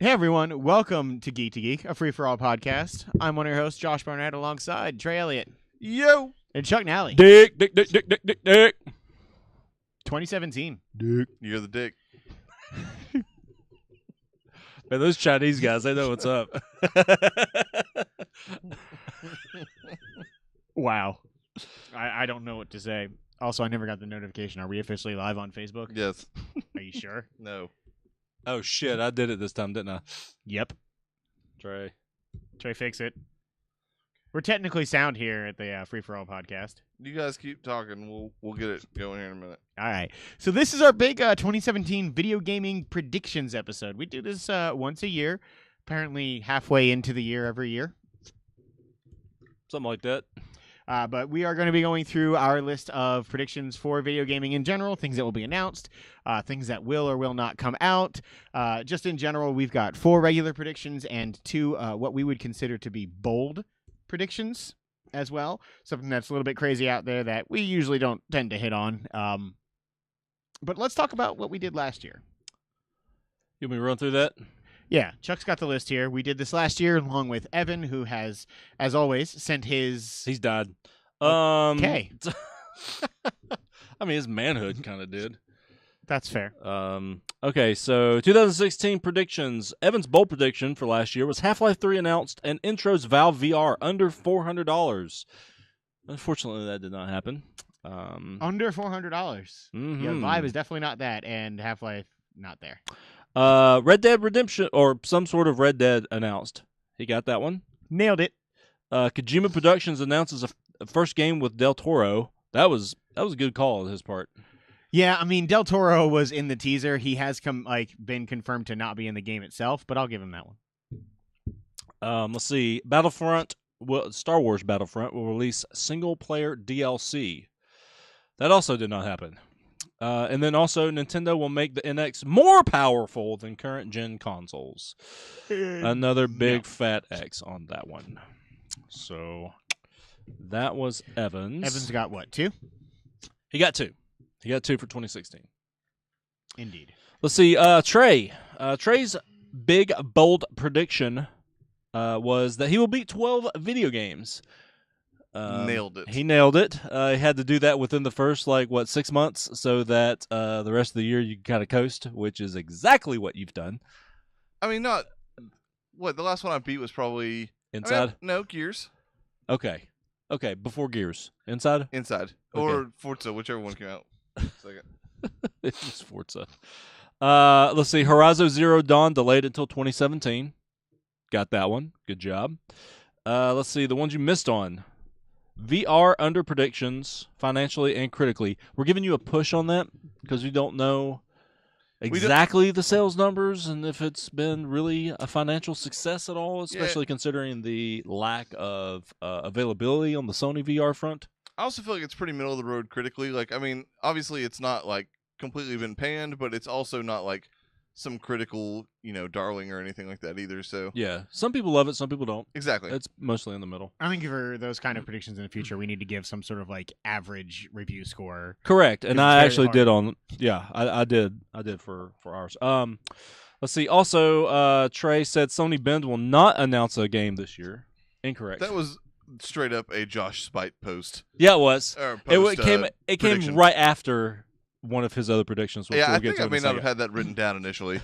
Hey everyone, welcome to Geek2Geek, a free-for-all podcast. I'm one of your hosts, Josh Barnett, alongside Trey Elliott. Yo! And Chuck Nally. Dick. 2017. Dick. You're the dick. Man, those Chinese guys, they know what's up. Wow. I don't know what to say. Also, I never got the notification. Are we officially live on Facebook? Yes. Are you sure? No. Oh, shit. I did it this time, didn't I? Yep. Trey. Trey, fix it. We're technically sound here at the free-for-all podcast. You guys keep talking. We'll get it going here in a minute. All right. So this is our big 2017 video gaming predictions episode. We do this once a year, apparently halfway into the year every year. Something like that. But we are going to be going through our list of predictions for video gaming in general, things that will be announced, things that will or will not come out. Just in general, we've got 4 regular predictions and 2 what we would consider to be bold predictions as well. Something that's a little bit crazy out there that we usually don't tend to hit on. But let's talk about what we did last year. You want me to run through that? Yeah, Chuck's got the list here. We did this last year along with Evan, who has, as always, sent his... He's died. Okay. I mean, his manhood kind of did. That's fair. Okay, so 2016 predictions. Evan's bold prediction for last year was Half-Life 3 announced and intros Valve VR under $400. Unfortunately, that did not happen. Under $400. Mm-hmm. Yeah, Vive is definitely not that, and Half-Life not there. Red Dead Redemption, or some sort of Red Dead announced. He got that one. Nailed it. Kojima Productions announces a first game with Del Toro. That was a good call on his part. Yeah, I mean, Del Toro was in the teaser. He has been confirmed to not be in the game itself, but I'll give him that one. Let's see. Star Wars Battlefront will release single-player DLC. That also did not happen. And then also, Nintendo will make the NX more powerful than current-gen consoles. Another big fat X on that one. So, that was Evans. Evans got what, 2? He got 2. He got 2 for 2016. Indeed. Let's see. Trey. Trey's big, bold prediction was that he will beat 12 video games. Nailed it. He nailed it. He had to do that within the first, 6 months so that the rest of the year you kind of coast, which is exactly what you've done. I mean, not... What, the last one I beat was probably... Inside? No, Gears. Okay, before Gears. Inside? Inside. Okay. Or Forza, whichever one came out. Second. It's Forza. Let's see. Horizon Zero Dawn delayed until 2017. Got that one. Good job. Let's see. The ones you missed on. VR under predictions, financially and critically. We're giving you a push on that because we don't know exactly the sales numbers and if it's been really a financial success at all, especially considering the lack of availability on the Sony VR front. I also feel like it's pretty middle of the road critically. Obviously it's not, completely been panned, but it's also not, some critical, darling or anything like that either, so... Yeah, some people love it, some people don't. Exactly. It's mostly in the middle. I think for those kind of predictions in the future, we need to give some sort of, average review score. Correct, and I actually did on... Yeah, I did for ours. Let's see. Also, Trey said Sony Bend will not announce a game this year. Incorrect. That was straight up a Josh Spite post. Yeah, it was. Or post, It came right after one of his other predictions. Yeah, I think I may not have had that written down initially.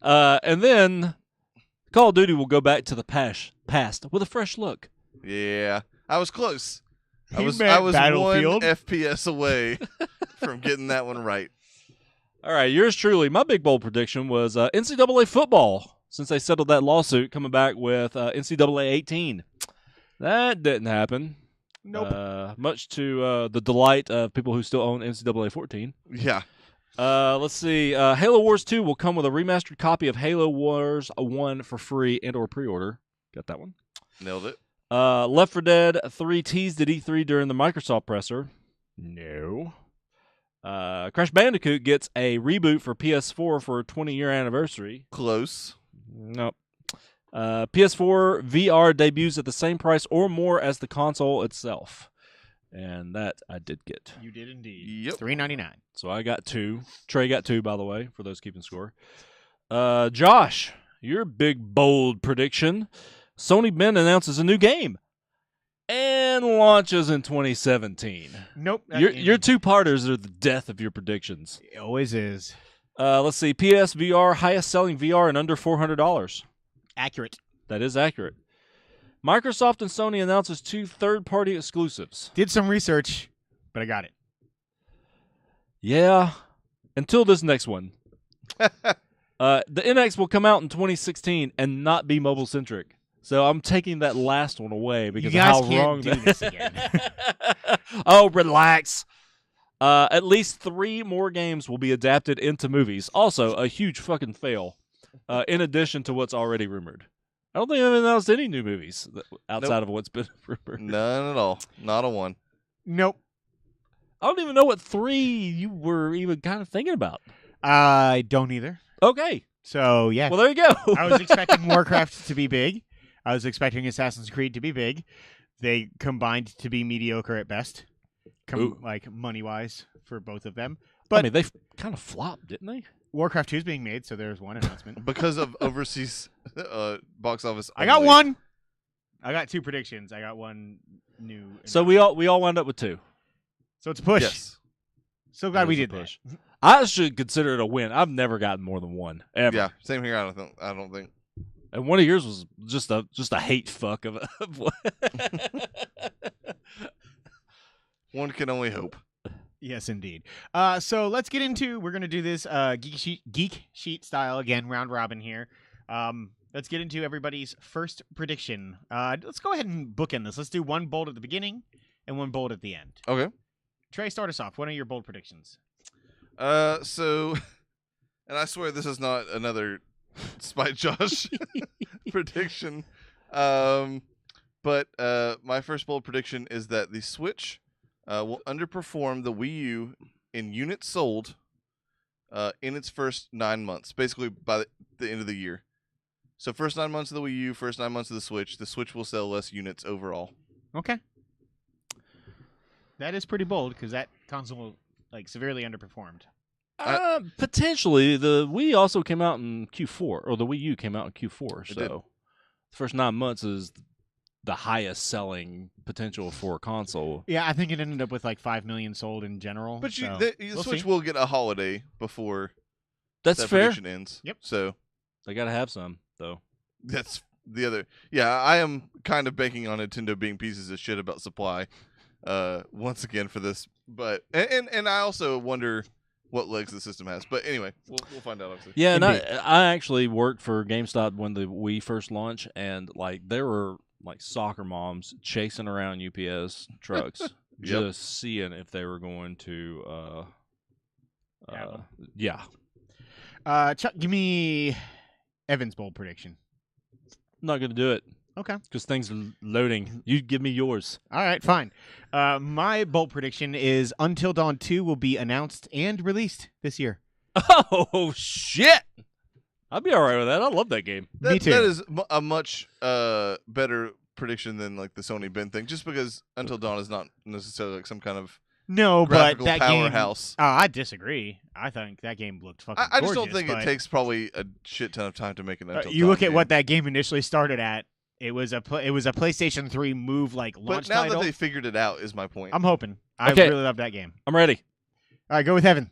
And then Call of Duty will go back to the past with a fresh look. Yeah, I was close. I He was meant 1 Battlefield. FPS away from getting that one right. All right, yours truly. My big bold prediction was NCAA football, since they settled that lawsuit, coming back with NCAA 18. That didn't happen. Nope. Much to the delight of people who still own NCAA 14. Yeah. Let's see. Halo Wars 2 will come with a remastered copy of Halo Wars 1 for free and or pre-order. Got that one. Nailed it. Left 4 Dead 3 teased at E3 during the Microsoft presser. No. Crash Bandicoot gets a reboot for PS4 for a 20-year anniversary. Close. Nope. PS4 VR debuts at the same price or more as the console itself. And that I did get. You did indeed. Yep. $3.99. So I got 2. Trey got 2, by the way, for those keeping score. Josh, your big bold prediction: Sony Ben announces a new game and launches in 2017. Nope. Your two-parters are the death of your predictions. It always is. Let's see. PSVR, highest selling VR in under $400. Accurate. That is accurate. Microsoft and Sony announces 2 third-party exclusives. Did some research, but I got it. Yeah. Until this next one. The NX will come out in 2016 and not be mobile-centric. So I'm taking that last one away because You of guys how can't wrong do that this again. Oh, relax. At least 3 more games will be adapted into movies. Also, a huge fucking fail. In addition to what's already rumored. I don't think I've announced any new movies outside of what's been rumored. None at all. Not a one. Nope. I don't even know what 3 you were even kind of thinking about. I don't either. Okay. So, yeah. Well, there you go. I was expecting Warcraft to be big. I was expecting Assassin's Creed to be big. They combined to be mediocre at best, like money-wise for both of them. But I mean, they kind of flopped, didn't they? Warcraft 2 is being made, so there's one announcement. Because of overseas box office. I got only. one. I got 2 predictions. I got one new. So we all wound up with 2. So it's a push. Yes. So glad It we is a did push. that. I should consider it a win. I've never gotten more than 1 ever. Yeah. Same here. I don't think. And one of yours was just a hate fuck of One can only hope. Yes, indeed. So let's get into. We're gonna do this geek sheet style again, round robin here. Let's get into everybody's first prediction. Let's go ahead and bookend this. Let's do 1 bold at the beginning and 1 bold at the end. Okay. Trey, start us off. What are your bold predictions? So, and I swear this is not another Spite Josh prediction. But my first bold prediction is that the Switch will underperform the Wii U in units sold in its first 9 months, basically by the end of the year. So first 9 months of the Wii U, first 9 months of the Switch will sell less units overall. Okay. That is pretty bold because that console severely underperformed. Potentially, the Wii also came out in Q4, or the Wii U came out in Q4. So the first 9 months is the highest selling potential for a console. Yeah, I think it ended up with 5 million sold in general. But so the we'll Switch see. will get a holiday before That's that fair. prediction ends. Yep. So They gotta have some though. that's the other. Yeah, I am kind of banking on Nintendo being pieces of shit about supply. Once again for this, but and I also wonder what legs the system has. But anyway, we'll find out. Obviously. Yeah, and Indeed. I actually worked for GameStop when the Wii first launched, and there were soccer moms chasing around UPS trucks just seeing if they were going to. Yeah, Chuck, give me Evan's bold prediction. I'm not gonna do it Okay. because things are loading. You give me yours. All right, fine. My bold prediction is Until Dawn 2 will be announced and released this year. Oh shit! I'd be all right with that. I love that game. Me too. That is a much better prediction than the Sony Ben thing, just because Until Dawn is not necessarily some kind of No, but graphical that powerhouse. game. I disagree. I think that game looked fucking I just don't gorgeous, think it but takes probably a shit ton of time to make an Until you Dawn look at game. what that game initially started at. It was a PlayStation 3 Move launch But now title. that they figured it out, is my point. I'm hoping. I Okay. really love that game. I'm ready. All right, go with Evan.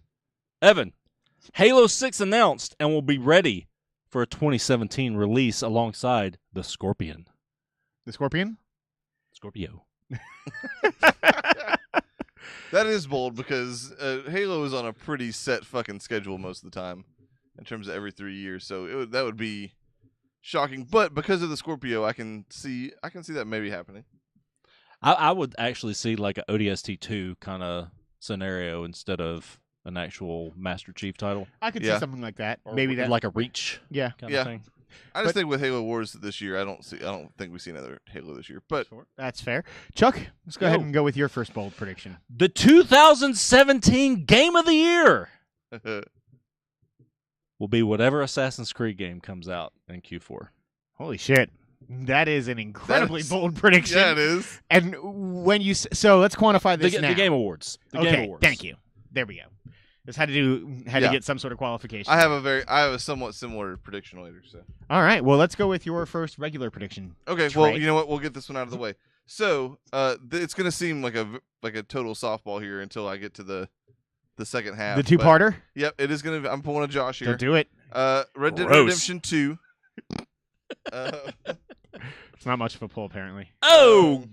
Evan, Halo 6 announced and will be ready for a 2017 release alongside the Scorpion. The Scorpion. Scorpio. That is bold because Halo is on a pretty set fucking schedule most of the time, in terms of every 3 years. So that would be shocking. But because of the Scorpio, I can see that maybe happening. I would actually see like a ODST 2 kind of scenario instead of an actual Master Chief title. I could Yeah. see something like that. Or Maybe that. like a Reach Yeah. kind Yeah. of thing. I just But- think with Halo Wars this year, I don't think we see another Halo this year. But That's fair. Chuck, let's go ahead Yo. and go with your first bold prediction. The 2017 Game of the Year will be whatever Assassin's Creed game comes out in Q4. Holy shit. That is an incredibly is- bold prediction. yeah, it is. And when you so let's quantify this now. The Game Awards. The okay, Game Awards. thank you. There we go. Just had to Yeah. get some sort of qualification. I have a somewhat similar prediction later. So All right. Well, let's go with your first regular prediction. okay, Trey. well, you know what? We'll get this one out of the way. So it's gonna seem like a total softball here until I get to the second half. The two-parter. Yep, it is gonna. I'm pulling a Josh here. Don't do it. Red Dead Gross. Redemption 2. It's not much of a pull, apparently. Oh,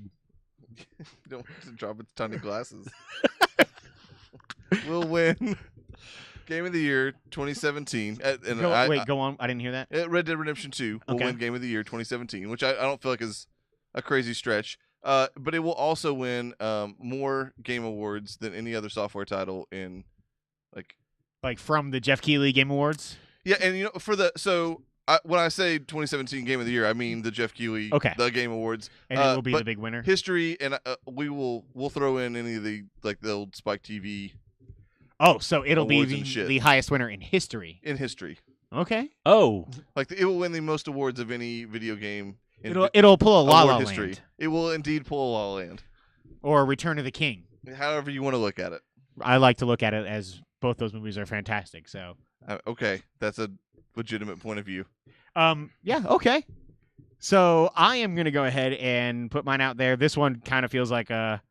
Don't want to drop its tiny glasses. Will win Game of the Year 2017. Go on. I didn't hear that. Red Dead Redemption 2 will Okay. win Game of the Year 2017, which I don't feel like is a crazy stretch. But it will also win more game awards than any other software title in Like from the Jeff Keighley Game Awards. Yeah, and you know when I say 2017 Game of the Year, I mean the Jeff Keighley the Game Awards. And it will be but the big winner. History, and we'll throw in any of the old Spike TV Oh, so it'll be awards and shit. the highest winner in history. in history. Okay. oh, Like it will win the most awards of any video game in It'll pull a La award La history. Land It will indeed pull La La Land. or Return of the King. However you want to look at it. I like to look at it as both those movies are fantastic. So, Okay, that's a legitimate point of view. yeah, okay. So I am gonna go ahead and put mine out there. This one kind of feels like a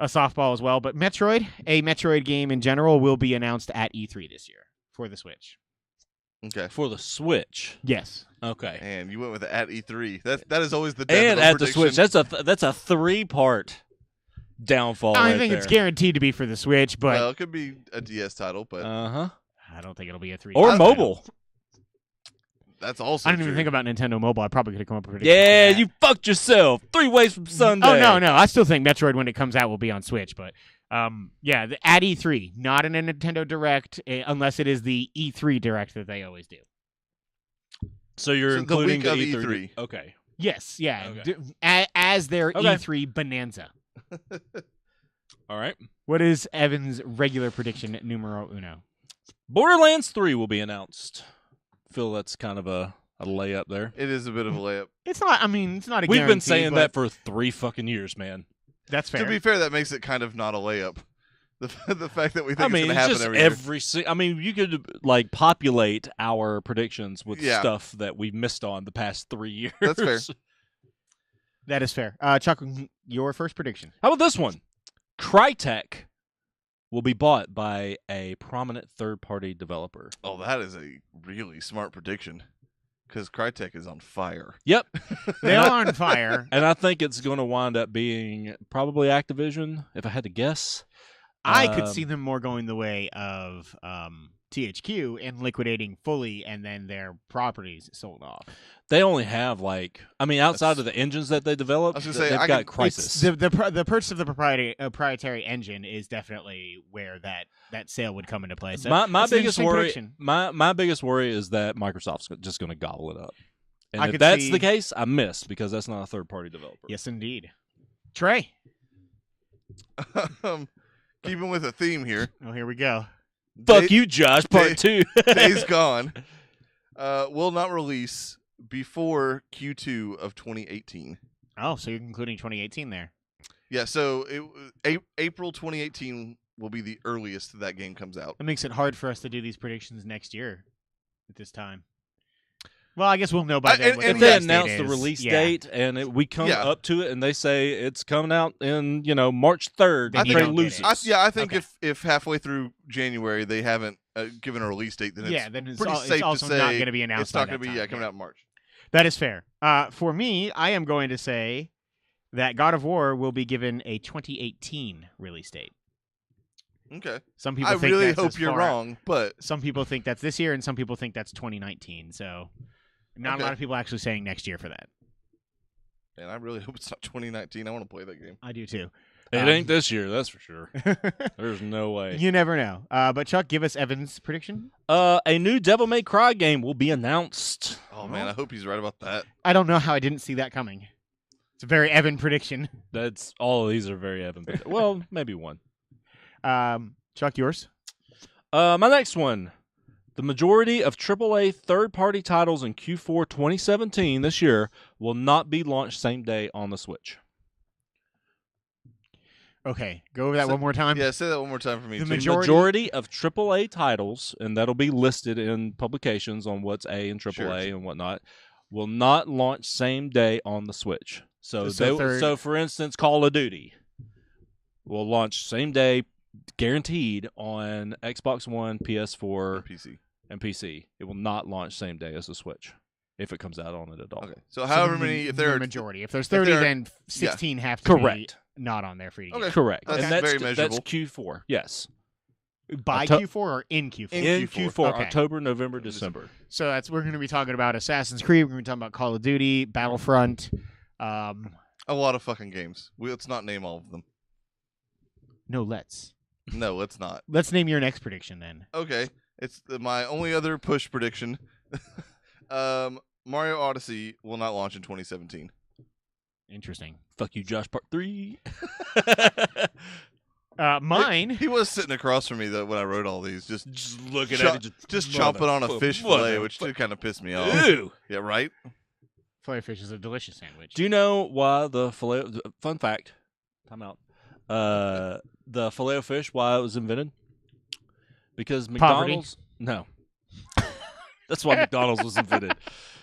softball as well, but a Metroid game in general, will be announced at E3 this year for the Switch. Okay. for the Switch. Yes. Okay. And you went with the at E3. That is always the death And of a at the prediction. Switch, that's a 3-part downfall. I right think it's there. guaranteed to be for the Switch, but Well, it could be a DS title, but Uh-huh. I don't think it'll be a 3D. Or title. mobile. that's also I didn't even true. think about Nintendo Mobile. I probably could have come up with a prediction. Yeah, for that. you fucked yourself. 3 ways from Sunday. Oh no, I still think Metroid when it comes out will be on Switch, but yeah, at E3, not in a Nintendo Direct, unless it is the E3 Direct that they always do. So you're So the including week of the E3. Okay. Yes, yeah, Okay. as their Okay. E3 bonanza. All right. What is Evan's regular prediction numero uno? Borderlands 3 will be announced. Feel that's kind of a layup there. It is a bit of a layup. It's not. I mean, it's not a. We've been guarantee, saying but that for 3 fucking years, man. That's fair. To be fair, that makes it kind of not a layup. The fact that we think I it's mean, going to happen just every year. I mean, you could like populate our predictions with Yeah. stuff that we've missed on the past 3 years. That's fair. That is fair. Chuck, your first prediction. How about this one? Crytek will be bought by a prominent third-party developer. Oh, that is a really smart prediction. Because Crytek is on fire. Yep. They are on fire. And I think it's going to wind up being probably Activision, if I had to guess. I could see them more going the way of THQ and liquidating fully, and then their properties sold off. They only have outside of the engines that they develop, I was gonna say, they've I got can- Crysis. The purchase of the proprietary engine is definitely where that sale would come into play. So my that's an biggest interesting worry, prediction. my biggest worry is that Microsoft's just going to gobble it up. And I if could that's see- the case, I missed because that's not a third-party developer. Yes, indeed. Trey. Keeping with a theme here. Oh, here we go. Fuck Day- you, Josh. Part 2. Days Gone will not release before Q2 of 2018. Oh, so you're including 2018 there. Yeah, so April 2018 will be the earliest that game comes out. That makes it hard for us to do these predictions next year at this time. Well, I guess we'll know by then. and- what If and the they release date announce the is. release Yeah. date and we come Yeah. up to it and they say it's coming out in March 3rd, Then and you Trey don't get it. loses. I think Okay. if halfway through January they haven't given a release date, then it's Then it's, pretty it's safe also to say not going to be announced. it's not going to be coming out in March. That is fair. For me, I am going to say that God of War will be given a 2018 release date. Okay. Some people I think really that's hope as you're far- wrong, but Some people think that's this year, and some people think that's 2019. So, not Okay. a lot of people actually saying next year for that. and I really hope it's not 2019. I want to play that game. I do too. It Um, ain't this year, that's for sure. There's no way. You never know. But Chuck, give us Evan's prediction. A new Devil May Cry game will be announced. Oh man, I hope he's right about that. I don't know how I didn't see that coming. It's a very Evan prediction. That's all of these are very Evan. Well, maybe one. Chuck, yours. My next one. The majority of AAA third-party titles in Q4 2017 this year will not be launched same day on the Switch. Okay, go over that one more time. Yeah, say that one more time for me. The too. Majority of AAA titles, and that'll be listed in publications on what's A and AAA Sure. and whatnot, will not launch same day on the Switch. So, So for instance, Call of Duty will launch same day, guaranteed on Xbox One, PS4, PC. and PC. It will not launch same day as the Switch if it comes out on it at all. Okay. So however many, if there the are majority, if there's 30, then 16 have to Correct. be not on there for you. to Okay. get. Correct. That's and very measurable. That's Q4. Yes. By Octo- Q4 or in Q4? In In Q4. Q4, Okay. October, November, December. So we're going to be talking about Assassin's Creed. We're going to be talking about Call of Duty, Battlefront. a lot of fucking games. Let's not name all of them. No, let's. No, let's not. Let's name your next prediction then. Okay. It's my only other push prediction. Mario Odyssey will not launch in 2017. Interesting. Fuck you, Josh. Part 3. Mine. He was sitting across from me though when I wrote all these, just looking at it, just chomping on a fish fillet, which did kind of piss me off. Ew. Yeah, right. Filet fish is a delicious sandwich. Do you know why the filet? Fun fact. Time out. The filet of fish. Why it was invented? Because Poverty. McDonald's. No. That's why McDonald's was invented.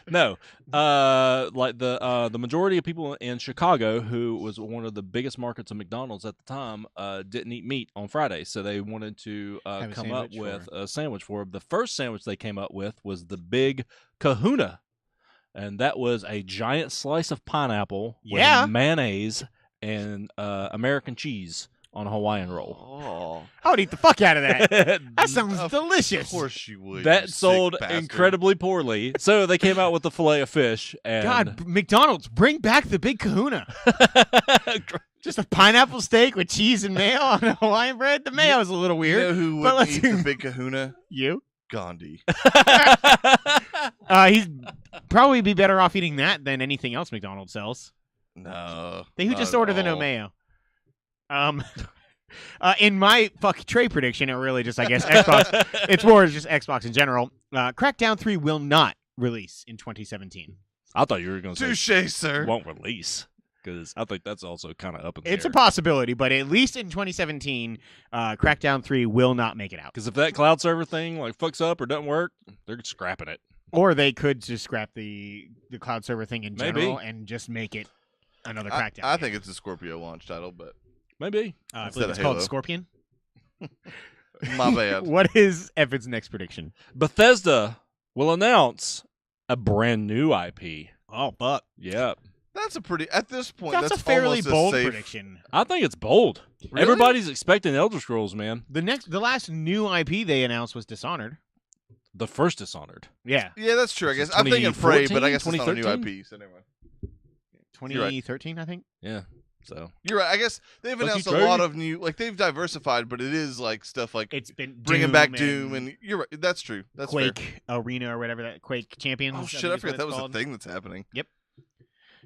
No. Like the majority of people in Chicago, who was one of the biggest markets of McDonald's at the time, didn't eat meat on Fridays, so they wanted to Have a come up sandwich with for- a sandwich for them. The first sandwich they came up with was the Big Kahuna, and that was a giant slice of pineapple Yeah. with mayonnaise and American cheese on a Hawaiian roll. Oh, I would eat the fuck out of that. That sounds Of delicious. of course you would. That you sold sick bastard. incredibly poorly, so they came out with the filet of fish. And God, McDonald's, bring back the Big Kahuna. Just a pineapple steak with cheese and mayo on a Hawaiian bread. The mayo is a little You weird. know who but would let's- eat the Big Kahuna? You? Gandhi. He's probably be better off eating that than anything else McDonald's sells. No. They who not just at order the no all. mayo. In my fuck trade prediction, it really just, I guess, Xbox. It's more just Xbox in general. Crackdown 3 will not release in 2017. I thought you were going to say Touche, sir. won't release, because I think that's also kind of up in the It's a air. possibility, but at least in 2017, Crackdown 3 will not make it out. Because if that cloud server thing like fucks up or doesn't work, they're scrapping it. Or they could just scrap the cloud server thing in Maybe. general and just make it another Crackdown. I game. think it's a Scorpio launch title, but Maybe. I instead believe of it's called Halo. Scorpion. my bad. What is Evan's next prediction? Bethesda will announce a brand new IP. Oh, fuck. Yep. That's a pretty. At this point, That's that's a fairly almost bold a safe. prediction. I think it's bold. Really? Everybody's expecting Elder Scrolls, man. The last new IP they announced was Dishonored. The first Dishonored. Yeah, Yeah, that's true. I This guess is I'm thinking Prey, but I 2014, guess it's not a new 2013? IP. So never mind. 2013, I think. Yeah. So You're right. I guess they've Fuck you, announced a Trey. lot of new. Like they've diversified, but it is like stuff like It's been bringing back Doom, and you're right. That's true. That's fair. Quake Arena or whatever that Quake Champions. Oh think shit! I is what forgot that it's was called. a thing that's happening.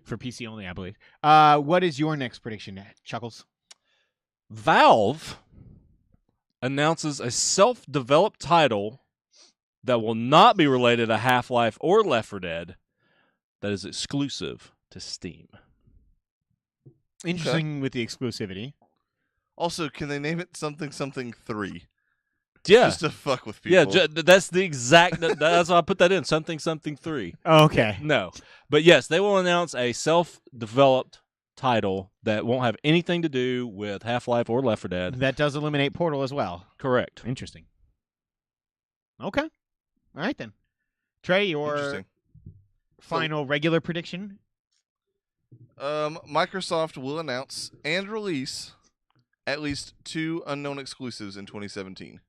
For PC only, I believe. What is your next prediction, Chuckles? Valve announces a self-developed title that will not be related to Half-Life or Left 4 Dead that is exclusive to Steam. Interesting with the exclusivity. Also, can they name it something 3? Yeah. Just to fuck with people. Yeah, that's the exact that's why I put that in something 3. Oh, okay. No. But yes, they will announce a self-developed title that won't have anything to do with Half-Life or Left 4 Dead. That does eliminate Portal as well. Correct. Interesting. Okay. All right then. Trey, your Interesting. final regular prediction? Microsoft will announce and release at least 2 unknown exclusives in 2017.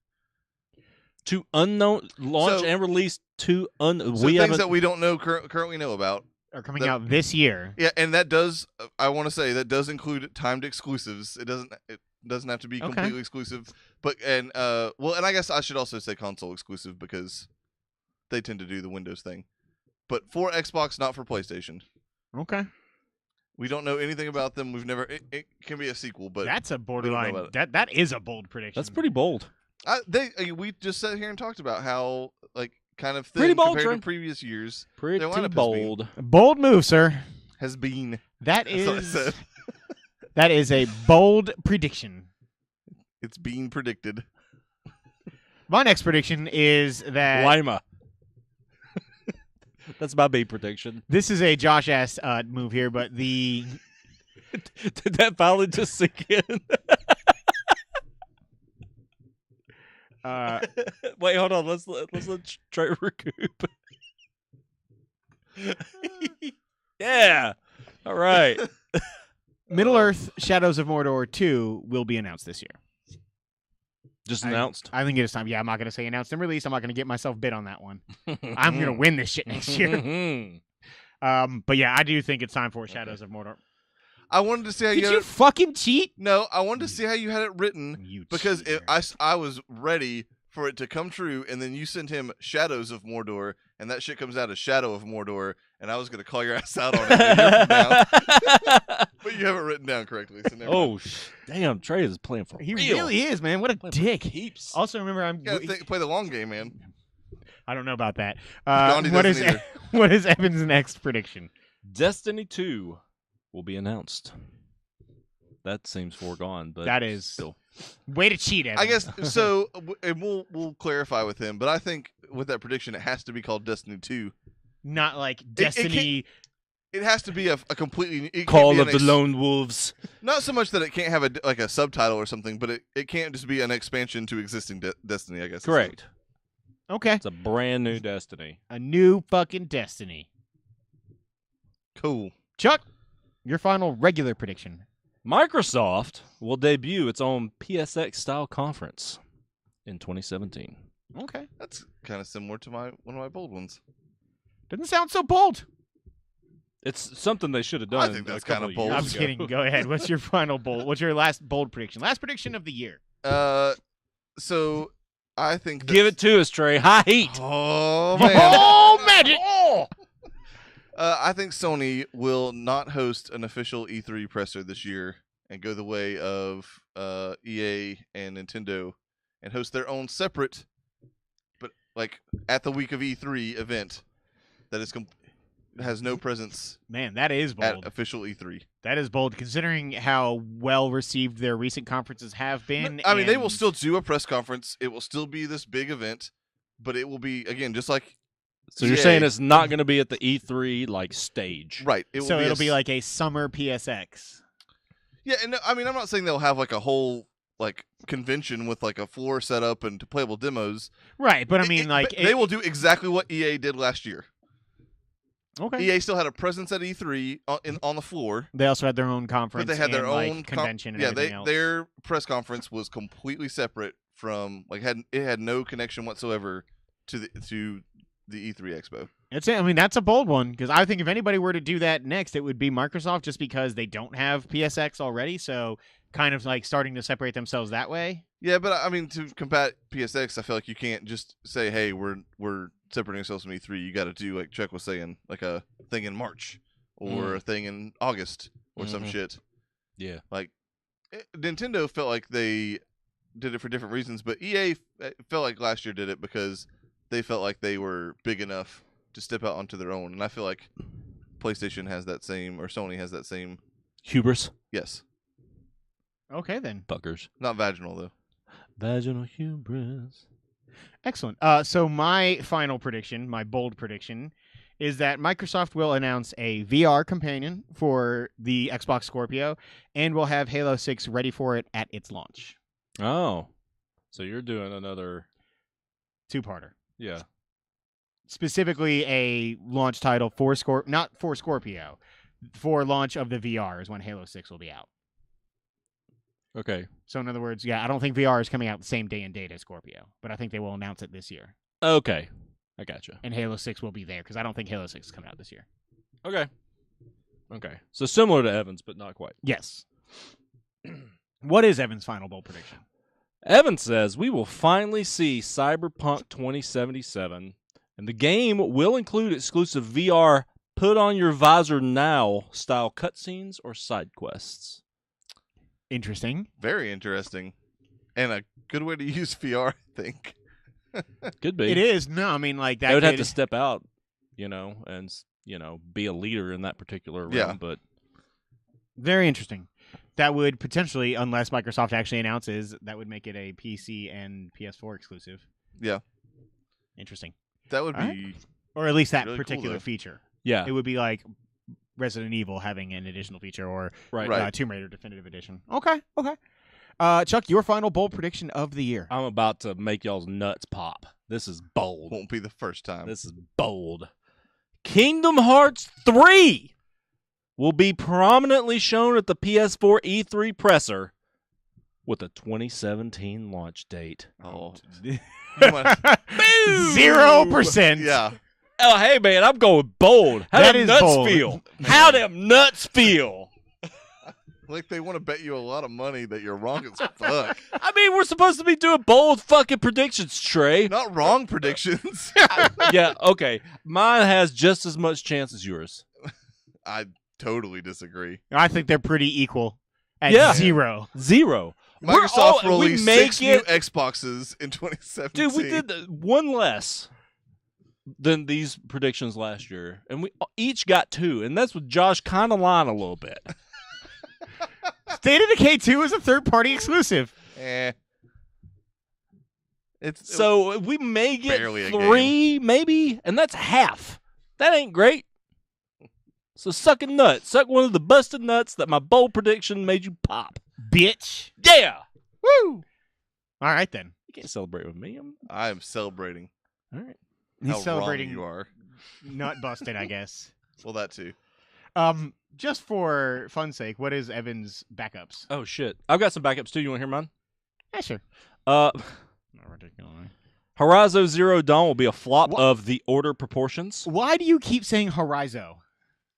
To unknown launch So- and release to So we things haven't that we don't know currently know about. Are coming That- out this year. Yeah, and that does. I want to say that does include timed exclusives. It doesn't have to be Okay. completely exclusive. But and I guess I should also say console exclusive because they tend to do the Windows thing. But for Xbox, not for PlayStation. Okay. We don't know anything about them. We've never. It can be a sequel, but That's a know borderline. about That is a bold prediction. That's pretty bold. we just sat here and talked about how like kind of Pretty thin bold, compared Trey. to previous years Pretty lineup has been- bold. bold move, sir. has been. That That's what I is said. That is a bold prediction. It's being predicted. My next prediction is that Lima. That's my big prediction. this is a Josh ass move here, but the Did that finally just sink in? Wait, hold on. Let's let Trey recoup. Yeah. All right. Middle Earth Shadows of Mordor 2 will be announced this year. Just announced. I think it is time. Yeah, I'm not going to say announced and released. I'm not going to get myself bid on that one. I'm going to win this shit next year. But yeah, I do think it's time for Shadows of Mordor. I wanted to see how Did you had you it. fucking cheat? No, I wanted to see how you had it written You because cheater. I was ready for it to come true, and then you sent him Shadows of Mordor, and that shit comes out as Shadow of Mordor, and I was going to call your ass out on it a year from now. But you have it written down correctly. So never mind. Damn! Trey is playing for He real. really is, man. What a Playing for dick. keeps. Also, remember, You gotta play the long game, man. I don't know about that. Gandhi What doesn't is either. what is Evan's next prediction? Destiny 2 will be announced. That seems foregone, but That is still. way to cheat, Evan. I guess so. And we'll clarify with him, but I think with that prediction, it has to be called Destiny 2. Not like Destiny. It has to be a completely it can't Call be of an the Lone Wolves. Not so much that it can't have a subtitle or something, but it can't just be an expansion to existing Destiny. I guess. Correct. Okay. It's a brand new Destiny. A new fucking Destiny. Cool. Chuck, your final regular prediction. Microsoft will debut its own PSX style conference in 2017. Okay. That's kind of similar to one of my bold ones. Doesn't sound so bold. It's something they should have I done. think that's a couple kinda of bold. years I'm ago. kidding. Go ahead. What's your final bold? What's your last bold prediction? Last prediction of the year. So I think Give it to us, Trey. High heat. Oh man. Oh, magic! I think Sony will not host an official E3 presser this year and go the way of EA and Nintendo and host their own separate, but like at the week of E3 event that has no presence Man, that is at bold. official E3. That is bold, considering how well received their recent conferences have been. I mean, they will and- still do a press conference. It will still be this big event, but it will be again just like So you're EA. saying it's not going to be at the E3 like stage. right. It will So be it'll be like a summer PSX. yeah. And I mean, I'm not saying they'll have like a whole like convention with like a floor set up and playable demos. Right, but I mean, like but they will do exactly what EA did last year. Okay. EA still had a presence at E3 on the floor, They also had their own conference. but they had their and, own like, convention and yeah, everything else. their press conference was completely separate from it had no connection whatsoever to the E3 Expo. That's a bold one, because I think if anybody were to do that next, it would be Microsoft, just because they don't have PSX already. So kind of like starting to separate themselves that way. Yeah, but I mean to combat PSX, I feel like you can't just say, "Hey, we're separating ourselves from E3." You got to do like Chuck was saying, like a thing in March or a thing in August or some shit. Yeah. Like Nintendo felt like they did it for different reasons, but EA felt like last year did it because they felt like they were big enough to step out onto their own, and I feel like PlayStation has that same, or Sony has that same. Hubris. Yes, Okay, then. Fuckers. not vaginal though. Vaginal hubris. Excellent. So my final prediction, my bold prediction, is that Microsoft will announce a VR companion for the Xbox Scorpio, and will have Halo 6 ready for it at its launch. Oh. So you're doing another. Two-parter. Yeah. Specifically a launch title for not for Scorpio, for launch of the VR is when Halo 6 will be out. Okay. So in other words, yeah, I don't think VR is coming out the same day and date as Scorpio, but I think they will announce it this year. Okay. I gotcha. And Halo 6 will be there, because I don't think Halo 6 is coming out this year. Okay. Okay. So similar to Evans, but not quite. Yes. What is Evan's final bold prediction? Evan says we will finally see Cyberpunk 2077, and the game will include exclusive VR put on your visor now style cutscenes or side quests. Interesting. Very interesting, and a good way to use VR, I think. Could be. It is. No, I mean, like that. They would have could- to step out, and be a leader in that particular realm. Yeah. But Very interesting. That would potentially, unless Microsoft actually announces, that would make it a PC and PS4 exclusive. Yeah. Interesting. That would All be Or at least that really cool, particular though. feature. Yeah. It would be like Resident Evil having an additional feature, or Right. Tomb Raider Definitive Edition. Okay. Chuck, your final bold prediction of the year. I'm about to make y'all's nuts pop. This is bold. won't be the first time. This is bold. Kingdom Hearts 3 will be prominently shown at the PS4 E3 presser with a 2017 launch date. Oh. 0%. Yeah. Oh, hey, man, I'm going bold. How That them is nuts bold. feel? How them nuts feel? Like they want to bet you a lot of money that you're wrong as fuck. I mean, we're supposed to be doing bold fucking predictions, Trey. Not wrong predictions. Yeah, okay. Mine has just as much chance as yours. I totally disagree. I think they're pretty equal at Yeah. 0. 0. Microsoft we released make 6 new it- Xboxes in 2017. Dude, we did one less than these predictions last year, and we each got 2, and that's with Josh kind of lying a little bit. State of Decay 2 is a third-party exclusive. It's So we may get barely a 3, maybe, and that's half. That ain't great. So suck a nut. Suck one of the busted nuts that my bold prediction made you pop. Bitch. Yeah! Woo! All right, then. You can't celebrate with me. I am celebrating All right. He's how celebrating wrong you are. nut busted, I guess. Well, that too. Just for fun's sake, what is Evan's backups? Oh, shit. I've got some backups, too. You want to hear mine? Yeah, sure. Not ridiculous. Horizon Zero Dawn will be a flop What? of the order proportions. Why do you keep saying Horizon?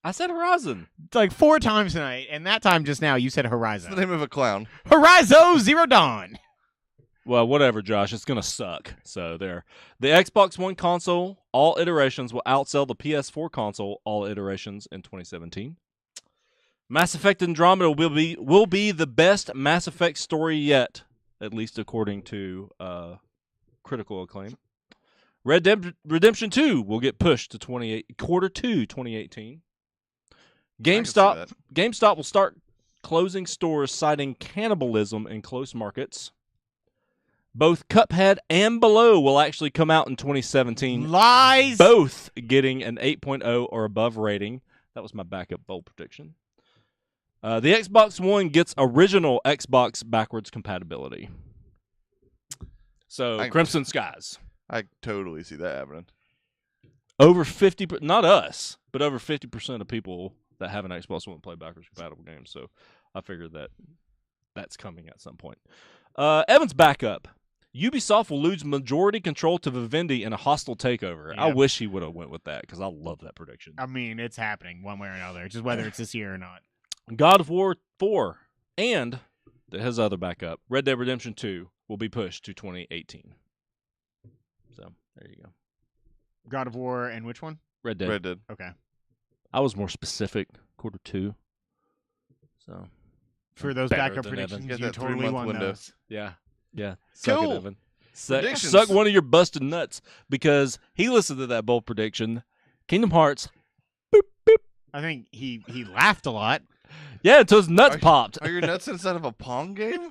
I said Horizon. Like 4 times tonight, and that time just now you said It's the Horizon. name of a clown. Horizon Zero Dawn. Well, whatever, Josh. It's going to suck. So there. The Xbox One console, all iterations, will outsell the PS4 console, all iterations, in 2017. Mass Effect Andromeda will be the best Mass Effect story yet, at least according to critical acclaim. Red Dead Redemption 2 will get pushed to quarter 2 2018. GameStop will start closing stores citing cannibalism in close markets. Both Cuphead and Below will actually come out in 2017. Lies. Both getting an 8.0 or above rating. That was my backup bold prediction. The Xbox One gets original Xbox backwards compatibility. So, Crimson Skies. I totally see that happening. Over 50, not us, but over 50% of people that have an Xbox One play backwards compatible games. So I figured that that's coming at some point. Evan's backup. Ubisoft will lose majority control to Vivendi in a hostile takeover. Yeah. I wish he would have went with that because I love that prediction. I mean, it's happening one way or another, just whether it's this year or not. God of War 4 and his other backup, Red Dead Redemption 2, will be pushed to 2018. So there you go. God of War and which one? Red Dead. Red Dead. Okay. I was more specific. Quarter 2. So For those better backup than Evan. predictions, Get you that totally 3-month won window. those. yeah. Suck Cool. it, Evan. Predictions. Suck one of your busted nuts because he listened to that bold prediction. Kingdom Hearts. I think he laughed a lot. Yeah, until his nuts popped. Are your nuts inside of a Pong game?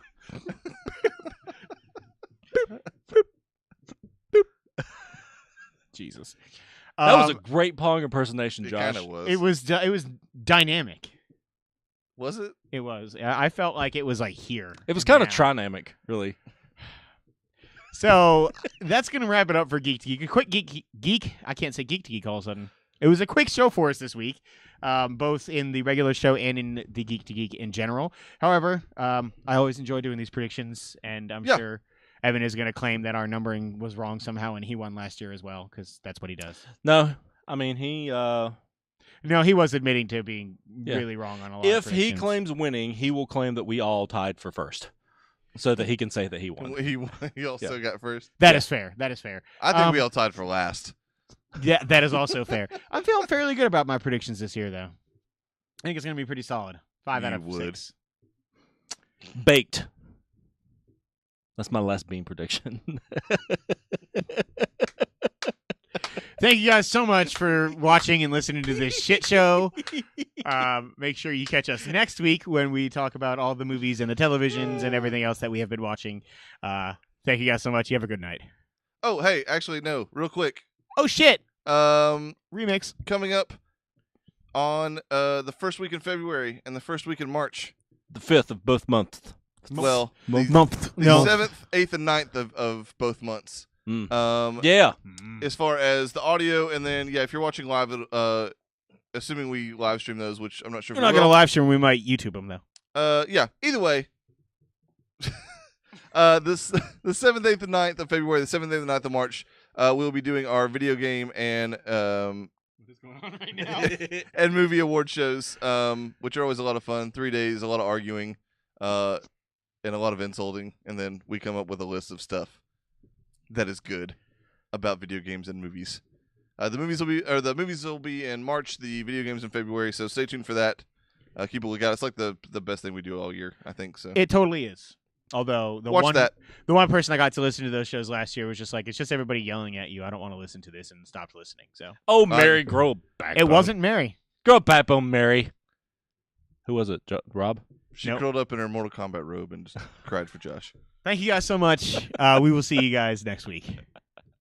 Jesus. That was a Um, great Pong impersonation, It Josh. kind of was. it was dynamic. Was it? It was. I felt like it was like here. It was and kind of now. trinamic, really. So that's gonna wrap it up for Geek to Geek. A quick geek. I can't say Geek to Geek all of a sudden. It was a quick show for us this week, both in the regular show and in the Geek to Geek in general. However, I always enjoy doing these predictions, and I'm Yeah. sure Evan is going to claim that our numbering was wrong somehow, and he won last year as well, because that's what he does. No, I mean, he. No, he was admitting to being Yeah. really wrong on a lot of If he predictions. claims winning, he will claim that we all tied for first, so that he can say that he won. He also got first. That is fair. That is fair. I think we all tied for last. Yeah, that is also fair. I'm feeling fairly good about my predictions this year, though. I think it's going to be pretty solid. 5 out You of would. 6. Baked. That's my last bean prediction. Thank you guys so much for watching and listening to this shit show. Make sure you catch us next week when we talk about all the movies and the televisions and everything else that we have been watching. Thank you guys so much. You have a good night. Oh, hey, actually, no, real quick. Oh, shit. Remix coming up on the first week in February and the first week in March. The 5th of both months. Well, the 7th, 8th, and 9th of both months. Yeah. As far as the audio, and then if you're watching live, assuming we live stream those, which I'm not sure. We're not going to live stream. We might YouTube them though. Either way. The 7th, 8th, and 9th of February, the 7th, 8th, and 9th of March, we'll be doing our video game and what is going on right now? and movie award shows, which are always a lot of fun. 3 days, a lot of arguing, and a lot of insulting, and then we come up with a list of stuff that is good about video games and movies. The movies will be in March, the video games in February, so stay tuned for that. Keep a lookout. It's like the best thing we do all year, I think. So it totally is. Although the one person I got to listen to those shows last year was just like, it's just everybody yelling at you. I don't want to listen to this, and stopped listening. So Mary, grow a backbone. It wasn't Mary. Grow a backbone, Mary. Who was it? Rob? She curled up in her Mortal Kombat robe and just cried for Josh. Thank you guys so much. We will see you guys next week.